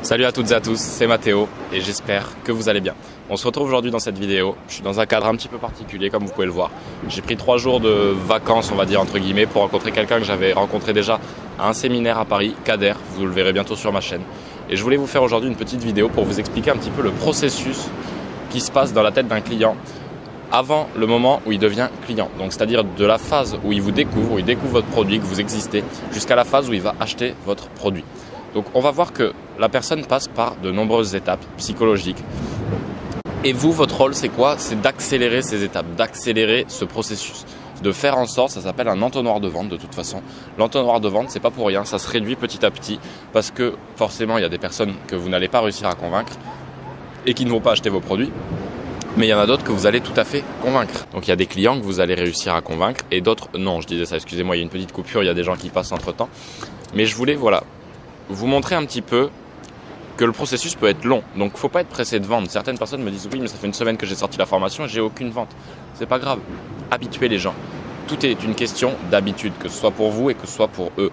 Salut à toutes et à tous, c'est Mathéo et j'espère que vous allez bien. On se retrouve aujourd'hui dans cette vidéo. Je suis dans un cadre un petit peu particulier comme vous pouvez le voir. J'ai pris 3 jours de vacances, on va dire entre guillemets, pour rencontrer quelqu'un que j'avais rencontré déjà à un séminaire à Paris, Kader, vous le verrez bientôt sur ma chaîne. Et je voulais vous faire aujourd'hui une petite vidéo pour vous expliquer un petit peu le processus qui se passe dans la tête d'un client avant le moment où il devient client. Donc c'est-à-dire de la phase où il vous découvre, où il découvre votre produit, que vous existez, jusqu'à la phase où il va acheter votre produit. Donc on va voir que la personne passe par de nombreuses étapes psychologiques. Et vous, votre rôle, c'est quoi? C'est d'accélérer ces étapes, d'accélérer ce processus, de faire en sorte, ça s'appelle un entonnoir de vente de toute façon. L'entonnoir de vente, c'est pas pour rien, ça se réduit petit à petit parce que forcément, il y a des personnes que vous n'allez pas réussir à convaincre et qui ne vont pas acheter vos produits. Mais il y en a d'autres que vous allez tout à fait convaincre. Donc il y a des clients que vous allez réussir à convaincre et d'autres non. Je disais ça, excusez-moi, il y a une petite coupure, il y a des gens qui passent entre temps. Mais je voulais, voilà, vous montrer un petit peu que le processus peut être long. Donc faut pas être pressé de vendre. Certaines personnes me disent oui mais ça fait une semaine que j'ai sorti la formation et j'ai aucune vente. C'est pas grave. Habituez les gens. Tout est une question d'habitude, que ce soit pour vous et que ce soit pour eux.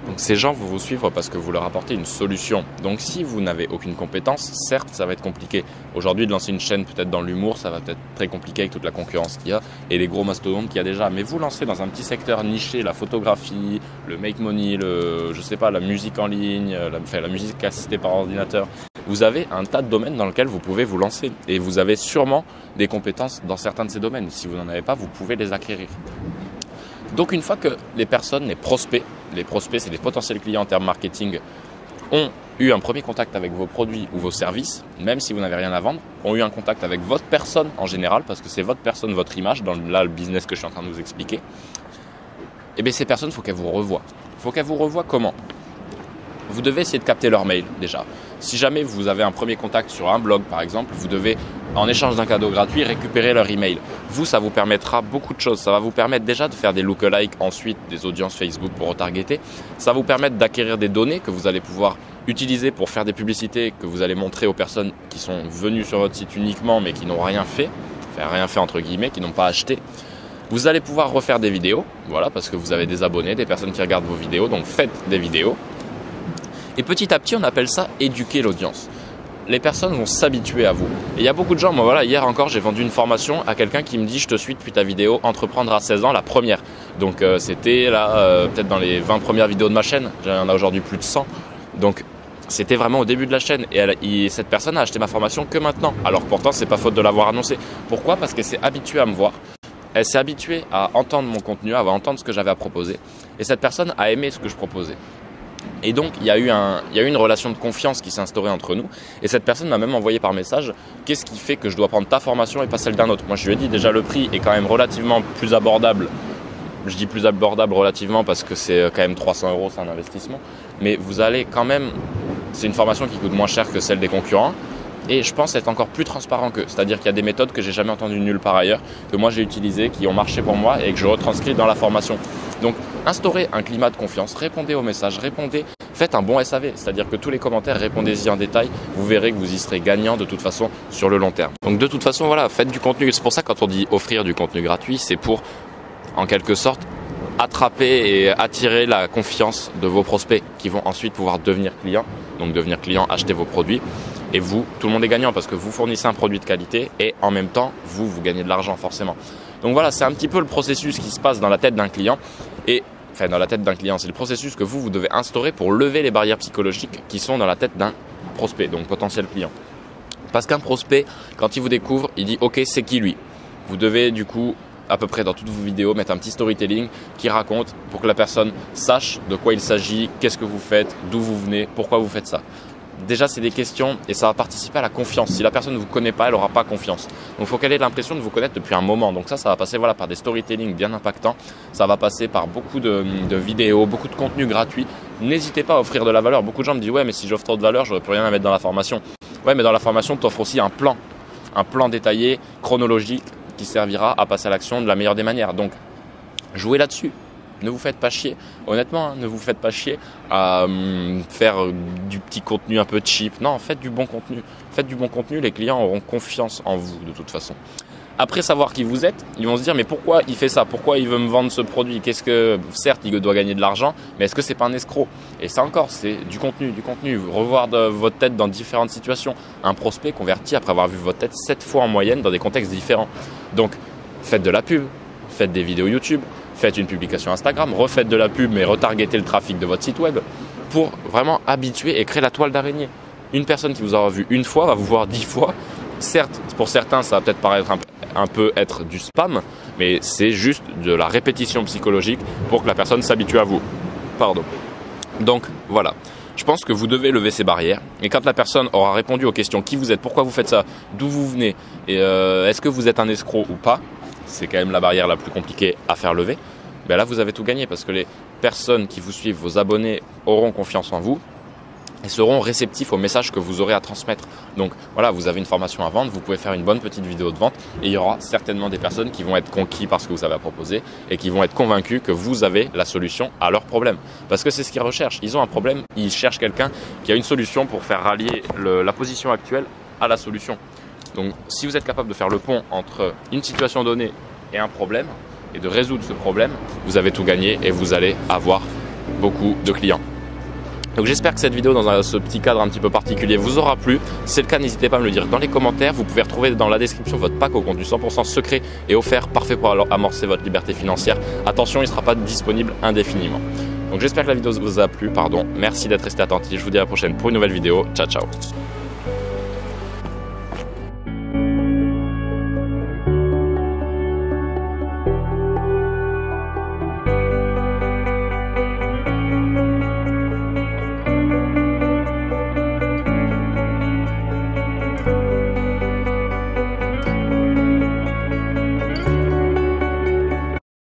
Donc ces gens vont vous suivre parce que vous leur apportez une solution. Donc si vous n'avez aucune compétence, certes ça va être compliqué. Aujourd'hui de lancer une chaîne peut-être dans l'humour, ça va peut-être très compliqué avec toute la concurrence qu'il y a et les gros mastodontes qu'il y a déjà. Mais vous lancez dans un petit secteur niché, la photographie, le make money, la musique en ligne, la musique assistée par ordinateur. Vous avez un tas de domaines dans lesquels vous pouvez vous lancer. Et vous avez sûrement des compétences dans certains de ces domaines. Si vous n'en avez pas, vous pouvez les acquérir. Donc une fois que les personnes, les prospects c'est des potentiels clients en termes marketing, ont eu un premier contact avec vos produits ou vos services, même si vous n'avez rien à vendre, ont eu un contact avec votre personne en général, parce que c'est votre personne, votre image, dans le business que je suis en train de vous expliquer, et bien ces personnes, il faut qu'elles vous revoient. Il faut qu'elles vous revoient comment? Vous devez essayer de capter leur mail déjà. Si jamais vous avez un premier contact sur un blog par exemple, vous devez, en échange d'un cadeau gratuit, récupérer leur email. Vous, ça vous permettra beaucoup de choses. Ça va vous permettre déjà de faire des lookalikes, ensuite des audiences Facebook pour retargeter. Ça va vous permettre d'acquérir des données que vous allez pouvoir utiliser pour faire des publicités que vous allez montrer aux personnes qui sont venues sur votre site uniquement mais qui n'ont rien fait, entre guillemets, qui n'ont pas acheté. Vous allez pouvoir refaire des vidéos, voilà, parce que vous avez des abonnés, des personnes qui regardent vos vidéos, donc faites des vidéos. Et petit à petit, on appelle ça éduquer l'audience. Les personnes vont s'habituer à vous. Et il y a beaucoup de gens, moi voilà, hier encore, j'ai vendu une formation à quelqu'un qui me dit « Je te suis depuis ta vidéo Entreprendre à 16 ans, la première ». Donc c'était là, peut-être dans les 20 premières vidéos de ma chaîne. Il y en a aujourd'hui plus de 100. Donc c'était vraiment au début de la chaîne. Et cette personne a acheté ma formation que maintenant. Alors pourtant, c'est pas faute de l'avoir annoncé. Pourquoi? Parce qu'elle s'est habituée à me voir. Elle s'est habituée à entendre mon contenu, à entendre ce que j'avais à proposer. Et cette personne a aimé ce que je proposais. Et donc, il y a eu une relation de confiance qui s'est instaurée entre nous. Et cette personne m'a même envoyé par message « Qu'est-ce qui fait que je dois prendre ta formation et pas celle d'un autre ?» Moi, je lui ai dit déjà le prix est quand même relativement plus abordable. Je dis plus abordable relativement parce que c'est quand même 300 €, c'est un investissement. Mais vous allez quand même… C'est une formation qui coûte moins cher que celle des concurrents. Et je pense être encore plus transparent qu'eux. C'est-à-dire qu'il y a des méthodes que j'ai jamais entendues nulle part ailleurs, que moi j'ai utilisées, qui ont marché pour moi et que je retranscris dans la formation. Donc, instaurez un climat de confiance, répondez aux messages, faites un bon SAV. C'est-à-dire que tous les commentaires, répondez-y en détail. Vous verrez que vous y serez gagnant de toute façon sur le long terme. Donc de toute façon, voilà, faites du contenu. C'est pour ça que quand on dit offrir du contenu gratuit, c'est pour, en quelque sorte, attraper et attirer la confiance de vos prospects qui vont ensuite pouvoir devenir clients. Donc devenir client, acheter vos produits. Et vous, tout le monde est gagnant parce que vous fournissez un produit de qualité et en même temps, vous gagnez de l'argent forcément. Donc voilà, c'est un petit peu le processus qui se passe dans la tête d'un client. Enfin, dans la tête d'un client, c'est le processus que vous devez instaurer pour lever les barrières psychologiques qui sont dans la tête d'un prospect, donc potentiel client. Parce qu'un prospect, quand il vous découvre, il dit « Ok, c'est qui lui ?» Vous devez du coup, à peu près dans toutes vos vidéos, mettre un petit storytelling qui raconte pour que la personne sache de quoi il s'agit, qu'est-ce que vous faites, d'où vous venez, pourquoi vous faites ça. Déjà, c'est des questions et ça va participer à la confiance. Si la personne ne vous connaît pas, elle n'aura pas confiance. Donc, il faut qu'elle ait l'impression de vous connaître depuis un moment. Donc ça va passer par des storytelling bien impactants. Ça va passer par beaucoup de vidéos, beaucoup de contenu gratuit. N'hésitez pas à offrir de la valeur. Beaucoup de gens me disent « Ouais, mais si j'offre trop de valeur, je n'aurai plus rien à mettre dans la formation. » Ouais, mais dans la formation, tu offres aussi un plan détaillé, chronologique, qui servira à passer à l'action de la meilleure des manières. Donc, jouez là-dessus. Ne vous faites pas chier, honnêtement, hein, ne vous faites pas chier à faire du petit contenu un peu cheap. Non, faites du bon contenu. Faites du bon contenu, les clients auront confiance en vous de toute façon. Après savoir qui vous êtes, ils vont se dire mais pourquoi il fait ça? Pourquoi il veut me vendre ce produit? Qu'est-ce que, certes, il doit gagner de l'argent, mais est-ce que c'est pas un escroc? Et ça encore, c'est du contenu. Revoir votre tête dans différentes situations. Un prospect converti après avoir vu votre tête 7 fois en moyenne dans des contextes différents. Donc, faites de la pub, faites des vidéos YouTube, faites une publication Instagram, refaites de la pub mais retargetez le trafic de votre site web pour vraiment habituer et créer la toile d'araignée. Une personne qui vous aura vu une fois va vous voir 10 fois. Certes, pour certains, ça va peut-être paraître un peu être du spam, mais c'est juste de la répétition psychologique pour que la personne s'habitue à vous. Pardon. Donc voilà. Je pense que vous devez lever ces barrières et quand la personne aura répondu aux questions qui vous êtes, pourquoi vous faites ça, d'où vous venez et est-ce que vous êtes un escroc ou pas, c'est quand même la barrière la plus compliquée à faire lever, ben là vous avez tout gagné parce que les personnes qui vous suivent, vos abonnés, auront confiance en vous et seront réceptifs aux messages que vous aurez à transmettre. Donc voilà, vous avez une formation à vendre, vous pouvez faire une bonne petite vidéo de vente et il y aura certainement des personnes qui vont être conquis par ce que vous avez à proposer et qui vont être convaincus que vous avez la solution à leur problème. Parce que c'est ce qu'ils recherchent. Ils ont un problème, ils cherchent quelqu'un qui a une solution pour faire rallier la position actuelle à la solution. Donc si vous êtes capable de faire le pont entre une situation donnée et un problème et de résoudre ce problème, vous avez tout gagné et vous allez avoir beaucoup de clients. Donc j'espère que cette vidéo dans ce petit cadre un petit peu particulier vous aura plu. Si c'est le cas, n'hésitez pas à me le dire dans les commentaires. Vous pouvez retrouver dans la description votre pack au contenu 100% secret et offert, parfait pour amorcer votre liberté financière. Attention, il ne sera pas disponible indéfiniment. Donc j'espère que la vidéo vous a plu. Merci d'être resté attentif. Je vous dis à la prochaine pour une nouvelle vidéo. Ciao, ciao.